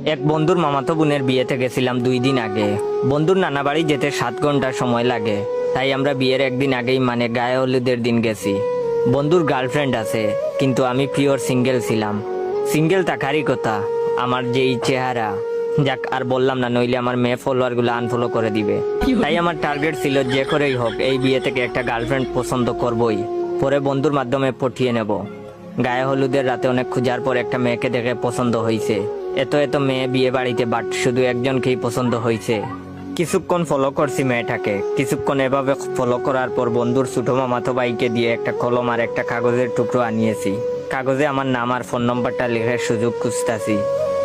এক বন্ধুর মামাতো বোনের বিয়েতে গেছিলাম 2 দিন আগে। বন্ধুর নানা বাড়ি যেতে 7 ঘন্টা সময় লাগে, তাই আমরা বিয়ের একদিন আগেই মানে গায়ে হলুদের দিন গেছি। বন্ধুর গার্লফ্রেন্ড আছে, কিন্তু আমি পিওর সিঙ্গেল ছিলাম। সিঙ্গেল থাকারই কথা, আমার যেই চেহারা। যাক, আর বললাম না, নইলে আমার মেয়ে ফলোয়ার গুলো আনফলো করে দিবে। তাই আমার টার্গেট ছিল যে করেই হোক এই বিয়ে থেকে একটা গার্লফ্রেন্ড পছন্দ করবই, পরে বন্ধুর মাধ্যমে পটিয়ে নেব। গায়ে হলুদের রাতে অনেক খোঁজার পর একটা মেয়েকে দেখে পছন্দ হয়েছে। এত এত মেয়ে বিয়ে বাড়িতে, বাট শুধু একজনকেই পছন্দ হয়েছে। কিছুক্ষণ ফলো করছি মেয়েটাকে। কিছুক্ষণ এভাবে ফলো করার পর বন্ধুর ছোট মামাতো ভাইকে দিয়ে একটা কলম আর একটা কাগজের টুকরো আনিয়েছি। কাগজে আমার নাম আর ফোন নম্বরটা লিখে সুযোগ খুঁজতেছি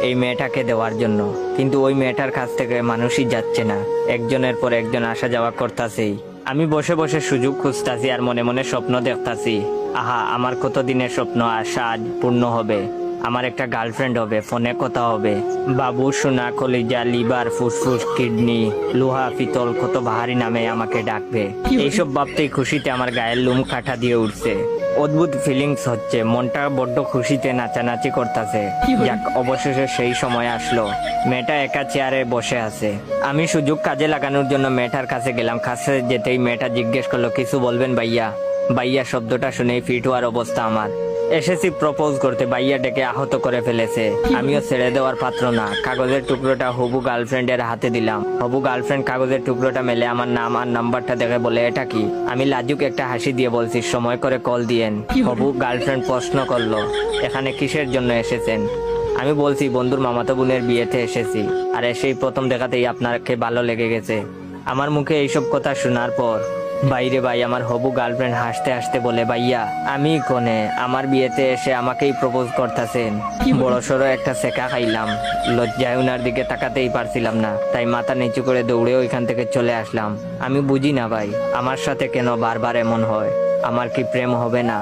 এই মেয়েটাকে দেওয়ার জন্য। কিন্তু ওই মেয়েটার কাছ থেকে মানুষই যাচ্ছে না, একজনের পর একজন আসা যাওয়া করতেছেই। আমি বসে বসে সুযোগ খুঁজতাছি আর মনে মনে স্বপ্ন দেখতাছি। আহা, আমার কতদিনের স্বপ্ন আশা আজ পূর্ণ হবে। আমার একটা গার্লফ্রেন্ড হবে, ফোনে কথা হবে। বাবু, সোনা, কলিজা, লিভার, ফুসফুস, কিডনি, লোহা, পিতল, কত ভারী নামে আমাকে ডাকবে। এইসব ভাবতেই খুশিতে আমার গায়ের লোম কাঠা দিয়ে উঠছে। অদ্ভুত ফিলিংস হচ্ছে, মনটা বড্ড খুশিতে নাচানাচি করতেছে। যাক, অবশেষে সেই সময় আসলো। মেয়েটা একা চেয়ারে বসে আছে। আমি সুযোগ কাজে লাগানোর জন্য মেয়েটার কাছে গেলাম। কাছে যেতেই মেয়েটা জিজ্ঞেস করলো, কিছু বলবেন ভাইয়া? ভাইয়া শব্দটা শুনেই ফিট হওয়ার অবস্থা আমার। এসেছি প্রপোজ করতে, ভাইয়া ডেকে আহত করে ফেলেছে। আমিও ছেড়ে দেওয়ার পাত্র না। কাগজের টুকরোটা হবু গার্লফ্রেন্ডের হাতে দিলাম। হবু গার্লফ্রেন্ড কাগজের টুকরোটা মেলে আমার নাম আর নাম্বারটা দেখে বলে, এটা কি? আমি লাজুক একটা হাসি দিয়ে বলছি, সময় করে কল দিয়েন। হবু গার্লফ্রেন্ড প্রশ্ন করলো, এখানে কিসের জন্য এসেছেন? আমি বলছি, বন্ধুর মামাতো বোনের বিয়েতে এসেছি, আর এসেই প্রথম দেখাতেই আপনাকে ভালো লেগে গেছে। আমার মুখে এইসব কথা শোনার পর বাইরে ভাই আমার হবু গার্লফ্রেন্ড হাসতে হাসতে বলে, ভাইয়া আমি কোনে? আমার বিয়েতে এসে আমাকেই প্রপোজ করতেছেন? বড় সড়ো একটা সেকা খাইলাম। লজ্জায় উনার দিকে তাকাতেই পারছিলাম না, তাই মাথা নিচু করে দৌড়ে ওইখান থেকে চলে আসলাম। আমি বুঝি না ভাই, আমার সাথে কেন বারবার এমন হয়? আমার কি প্রেম হবে না?